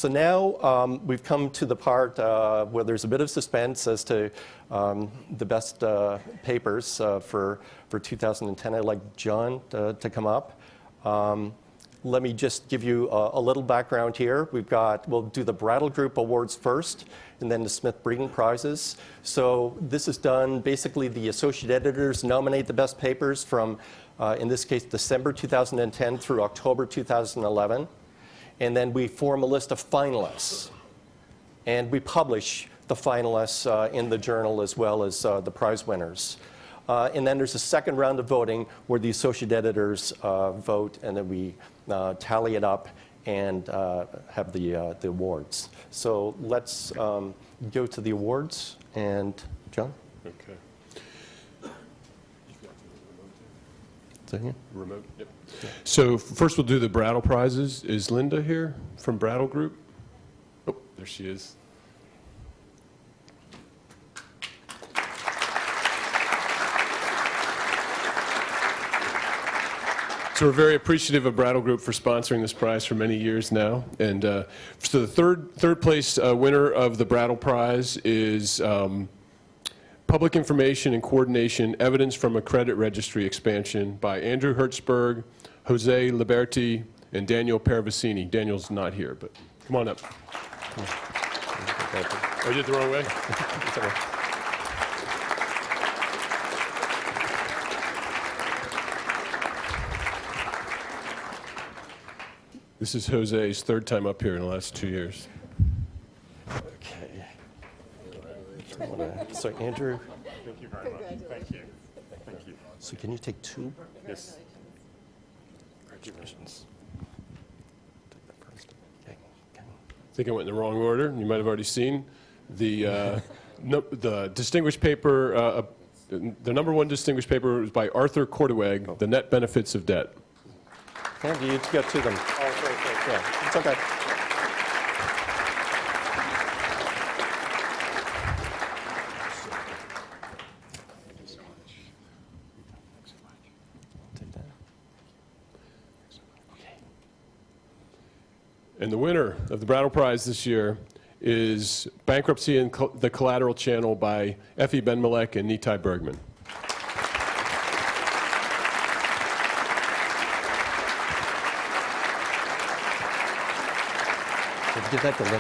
So now we've come to the part where there's a bit of suspense as to the best papers for 2010. I'd like John to come up. Let me just give you a little background here. We'll do the Brattle Group Awards first, and then the Smith-Breeden Prizes. So this is done, basically the associate editors nominate the best papers from, in this case, December 2010 through October 2011. And then we form a list of finalists. And we publish the finalists in the journal as well as the prize winners. And then there's a second round of voting where the associate editors vote, and then we tally it up and have the awards. So let's go to the awards. And John? Okay. Is that here? Remote, yep. So first we'll do the Brattle prizes. Is Linda here from Brattle Group? Oh, there she is. So we're very appreciative of Brattle Group for sponsoring this prize for many years now. And so the third place winner of the Brattle Prize is Public Information and Coordination, Evidence from a Credit Registry Expansion by Andrew Hertzberg, Jose Liberti, and Daniel Paravicini. Daniel's not here, but come on up. Oh, you did it the wrong way? This is Jose's third time up here in the last 2 years. Okay. So Andrew. Thank you very much. Thank you. Thank you. So can you take two? Yes. Congratulations. Take that first. Okay. I think I went in the wrong order. You might have already seen the the distinguished paper. The number one distinguished paper was by Arthur Korteweg, The Net Benefits of Debt. Andy, you get to them. Oh, sorry. Yeah, it's okay. And the winner of the Brattle Prize this year is Bankruptcy and the Collateral Channel by Effie Ben-Melek and Nitai Bergman. Give that to Linda.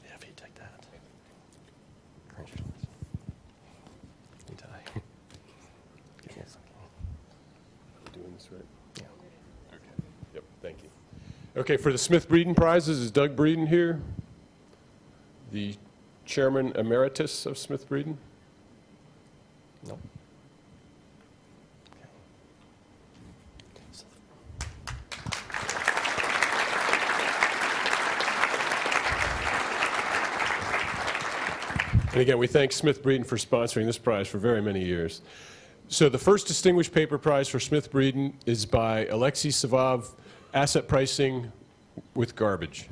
Yeah, if you take that. Congratulations. Nitai. Give me a second. Doing this right? Yeah. Okay. Yep, thank you. Okay, for the Smith-Breeden Prizes, is Doug Breeden here? The Chairman Emeritus of Smith-Breeden? No. And again, we thank Smith-Breeden for sponsoring this prize for very many years. So the first distinguished paper prize for Smith-Breeden is by Alexei Savov, Asset Pricing with Garbage.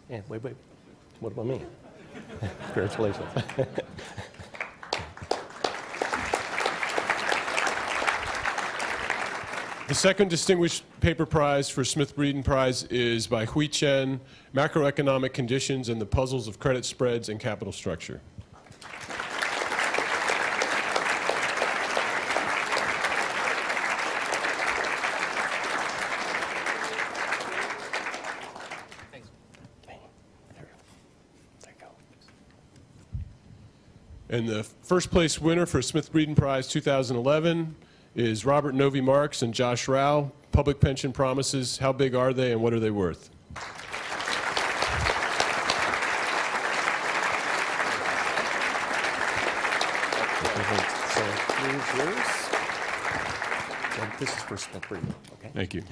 Yeah, wait. What about me? Congratulations. The second distinguished paper prize for Smith-Breeden Prize is by Hui Chen, Macroeconomic Conditions and the Puzzles of Credit Spreads and Capital Structure. And the first place winner for Smith-Breeden Prize 2011 is Robert Novi Marks and Josh Rao, Public Pension Promises, How Big Are They and What Are They Worth? So here's yours. And this is for Smith-Breeden, okay? Thank you.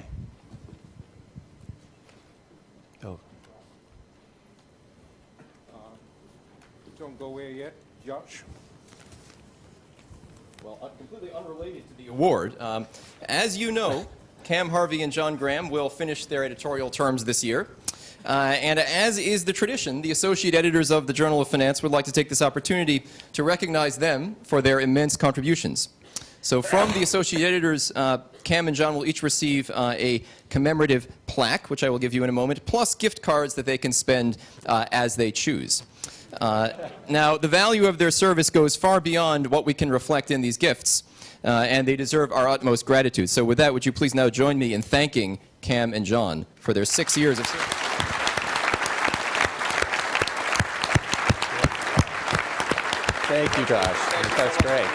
Oh. Don't go away. here yet. Josh? Well, completely unrelated to the award. As you know, Cam Harvey and John Graham will finish their editorial terms this year. And as is the tradition, the associate editors of the Journal of Finance would like to take this opportunity to recognize them for their immense contributions. So from the associate editors, Cam and John will each receive a commemorative plaque, which I will give you in a moment, plus gift cards that they can spend as they choose. Now, the value of their service goes far beyond what we can reflect in these gifts, and they deserve our utmost gratitude. So with that, would you please now join me in thanking Cam and John for their 6 years of service. Thank you, Josh. That's great.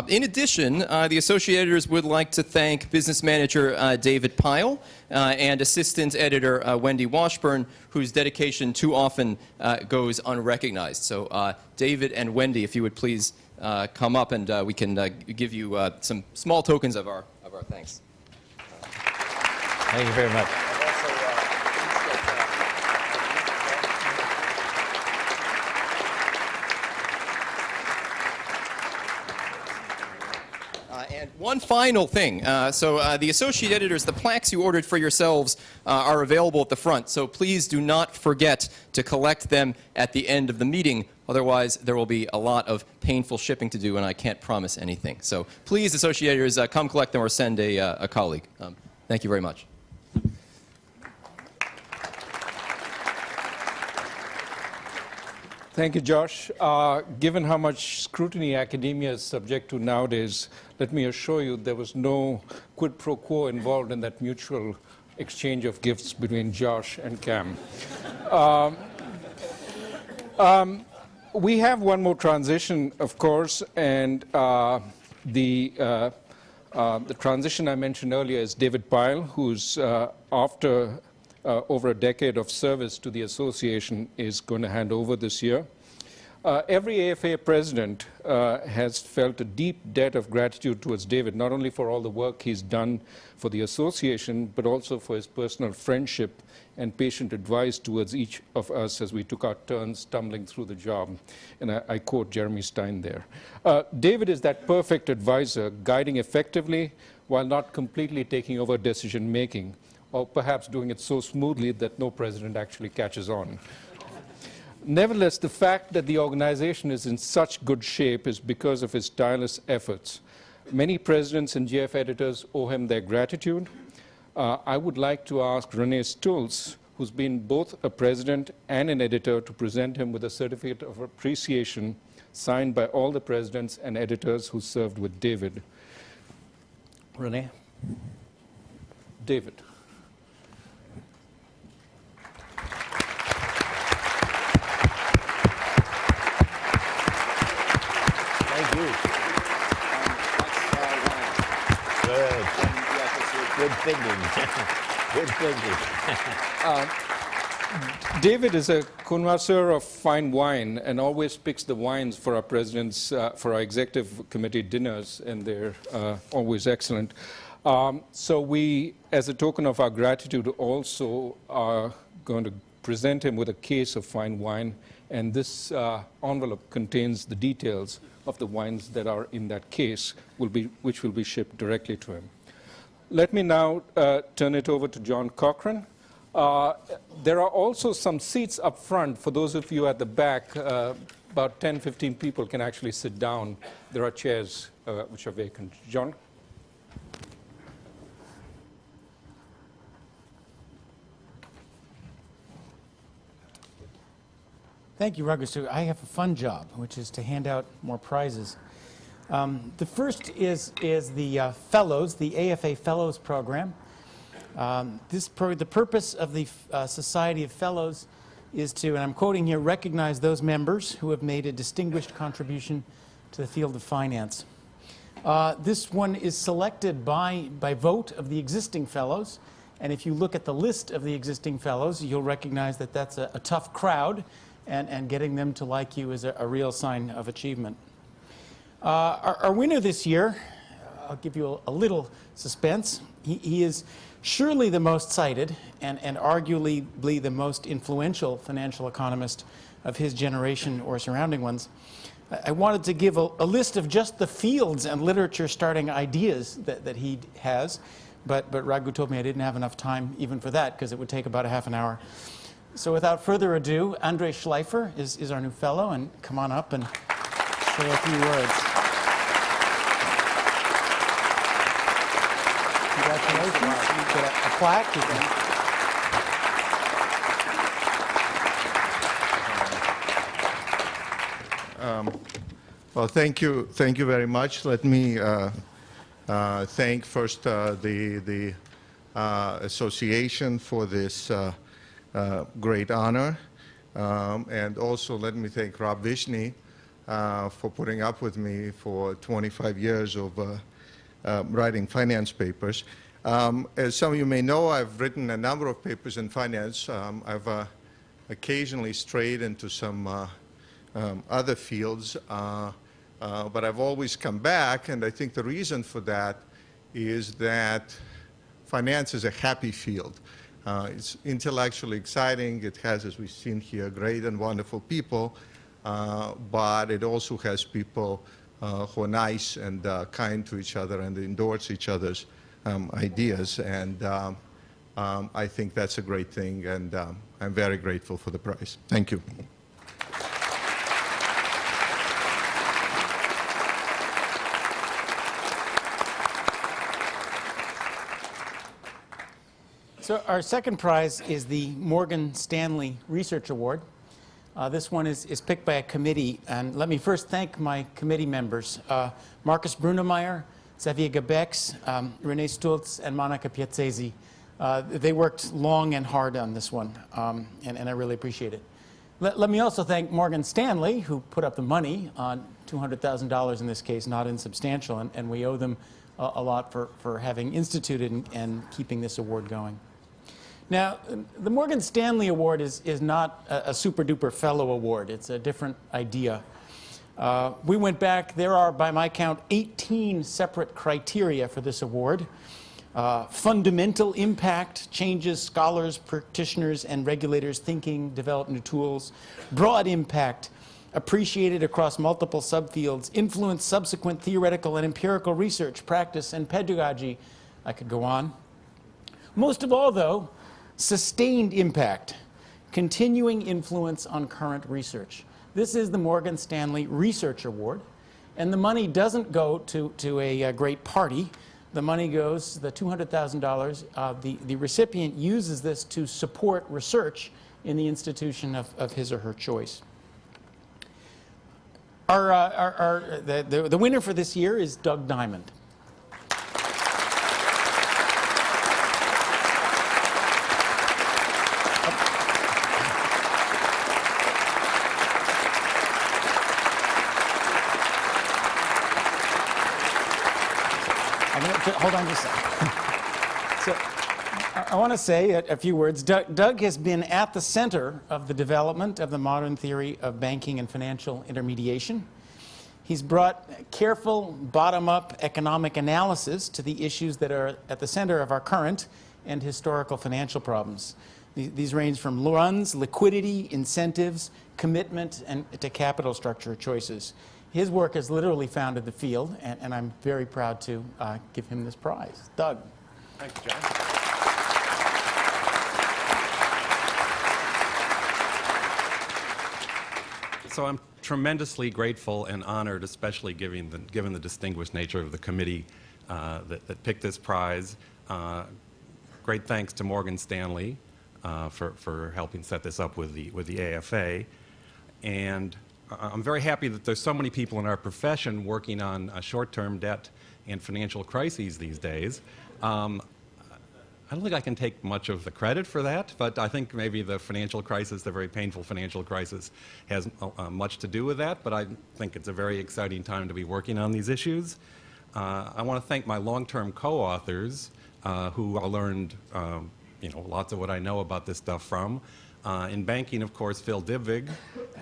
In addition, the associate editors would like to thank business manager David Pyle and assistant editor Wendy Washburn, whose dedication too often goes unrecognized. So David and Wendy, if you would please come up, and we can give you some small tokens of our thanks. Thank you very much. And one final thing. The associate editors, the plaques you ordered for yourselves are available at the front. So please do not forget to collect them at the end of the meeting. Otherwise, there will be a lot of painful shipping to do, and I can't promise anything. So please, associate editors, come collect them or send a colleague. Thank you very much. Thank you, Josh. Given how much scrutiny academia is subject to nowadays, let me assure you there was no quid pro quo involved in that mutual exchange of gifts between Josh and Cam. We have one more transition, of course, and the transition I mentioned earlier is David Pyle, who's after over a decade of service to the association is going to hand over this year. Every AFA president has felt a deep debt of gratitude towards David, not only for all the work he's done for the association, but also for his personal friendship and patient advice towards each of us as we took our turns stumbling through the job. And I quote Jeremy Stein there. David is that perfect advisor, guiding effectively while not completely taking over decision-making, or perhaps doing it so smoothly that no president actually catches on. Nevertheless, the fact that the organization is in such good shape is because of his tireless efforts. Many presidents and GF editors owe him their gratitude. I would like to ask Renee Stultz, who's been both a president and an editor, to present him with a certificate of appreciation signed by all the presidents and editors who served with David. Renee? David. Thank you. Good thinking. Good thinking. David is a connoisseur of fine wine and always picks the wines for our presidents, for our executive committee dinners, and they're always excellent. So we, as a token of our gratitude, also are going to present him with a case of fine wine, and this envelope contains the details of the wines that are in that case, which will be shipped directly to him. Let me now turn it over to John Cochran. There are also some seats up front. For those of you at the back, about 10, 15 people can actually sit down. There are chairs which are vacant. John? Thank you, Rutgers. I have a fun job, which is to hand out more prizes. The first is the Fellows, the AFA Fellows Program. The purpose of the Society of Fellows is to, and I'm quoting here, recognize those members who have made a distinguished contribution to the field of finance. This one is selected by vote of the existing Fellows, and if you look at the list of the existing Fellows, you'll recognize that that's a tough crowd, and getting them to like you is a real sign of achievement. Our winner this year, I'll give you a little suspense. He is surely the most cited and arguably the most influential financial economist of his generation or surrounding ones. I wanted to give a list of just the fields and literature starting ideas that he has, but Raghu told me I didn't have enough time even for that because it would take about a half an hour. So without further ado, Andre Schleifer is our new fellow, and come on up and say a few words. Congratulations. You get a plaque. You can well, thank you very much. Let me thank first the association for this great honor, and also let me thank Rob Vishney for putting up with me for 25 years of writing finance papers. As some of you may know, I've written a number of papers in finance. I've occasionally strayed into some other fields, but I've always come back, and I think the reason for that is that finance is a happy field. It's intellectually exciting. It has, as we've seen here, great and wonderful people, but it also has people who are nice and kind to each other and endorse each other's ideas, and I think that's a great thing, and I'm very grateful for the prize. Thank you. So our second prize is the Morgan Stanley Research Award. This one is picked by a committee, and let me first thank my committee members, Marcus Brunemeyer, Xavier Gabex, Renee Stultz, and Monica Piazzesi. They worked long and hard on this one, and I really appreciate it. Let me also thank Morgan Stanley, who put up the money on $200,000 in this case, not insubstantial, and we owe them a lot for having instituted and keeping this award going. Now, the Morgan Stanley Award is not a super-duper fellow award. It's a different idea. We went back. There are, by my count, 18 separate criteria for this award. Fundamental impact changes scholars, practitioners, and regulators' thinking, develop new tools. Broad impact, appreciated across multiple subfields, influence subsequent theoretical and empirical research, practice, and pedagogy. I could go on. Most of all, though, sustained impact, continuing influence on current research. This is the Morgan Stanley Research Award, and the money doesn't go to a great party. The money goes, the $200,000, the recipient uses this to support research in the institution of his or her choice. The winner for this year is Doug Diamond. Hold on just a second. So, I want to say a few words. Doug has been at the center of the development of the modern theory of banking and financial intermediation. He's brought careful, bottom-up economic analysis to the issues that are at the center of our current and historical financial problems. These range from runs, liquidity, incentives, commitment, and to capital structure choices. His work has literally founded the field, and I'm very proud to give him this prize. Doug. Thank you, John. So I'm tremendously grateful and honored, especially given the distinguished nature of the committee that picked this prize. Great thanks to Morgan Stanley for helping set this up with the AFA. And I'm very happy that there's so many people in our profession working on short-term debt and financial crises these days. I don't think I can take much of the credit for that, but I think maybe the financial crisis, the very painful financial crisis, has much to do with that, but I think it's a very exciting time to be working on these issues. I want to thank my long-term co-authors, who I learned lots of what I know about this stuff from. In banking, of course, Phil Dybvig,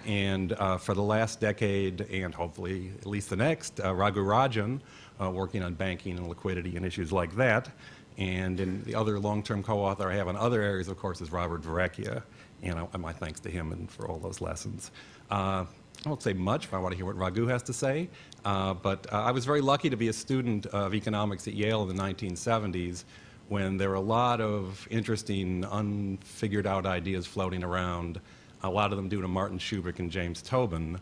And for the last decade, and hopefully at least the next, Raghu Rajan, working on banking and liquidity and issues like that. And in the other long-term co-author I have in other areas, of course, is Robert Varecchia. And my thanks to him and for all those lessons. I won't say much, but I want to hear what Raghu has to say. But I was very lucky to be a student of economics at Yale in the 1970s, when there were a lot of interesting, unfigured out ideas floating around, a lot of them due to Martin Schubick and James Tobin.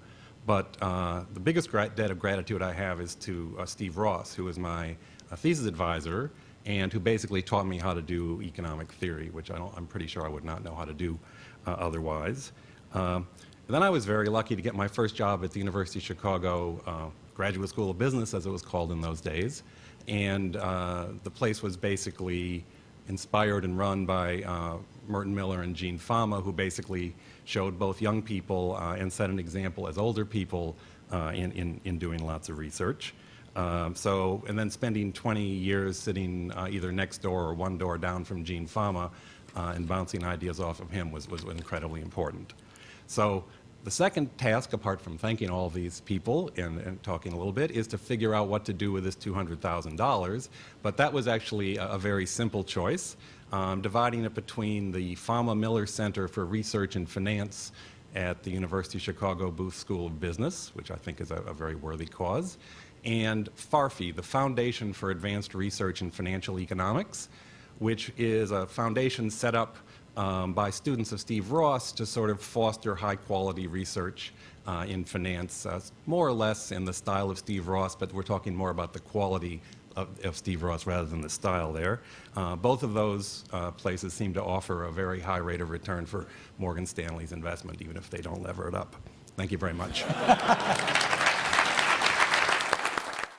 But the biggest debt of gratitude I have is to Steve Ross, who was my thesis advisor, and who basically taught me how to do economic theory, which I'm pretty sure I would not know how to do otherwise. And then I was very lucky to get my first job at the University of Chicago Graduate School of Business, as it was called in those days. And the place was basically inspired and run by Merton Miller and Gene Fama, who basically showed both young people and set an example as older people in doing lots of research. And then spending 20 years sitting either next door or one door down from Gene Fama and bouncing ideas off of him was incredibly important. So the second task, apart from thanking all of these people and talking a little bit, is to figure out what to do with this $200,000. But that was actually a very simple choice, dividing it between the Fama Miller Center for Research and Finance at the University of Chicago Booth School of Business, which I think is a very worthy cause, and FARFE, the Foundation for Advanced Research in Financial Economics, which is a foundation set up by students of Steve Ross to sort of foster high-quality research in finance, more or less in the style of Steve Ross, but we're talking more about the quality of Steve Ross rather than the style there. Both of those places seem to offer a very high rate of return for Morgan Stanley's investment, even if they don't lever it up. Thank you very much.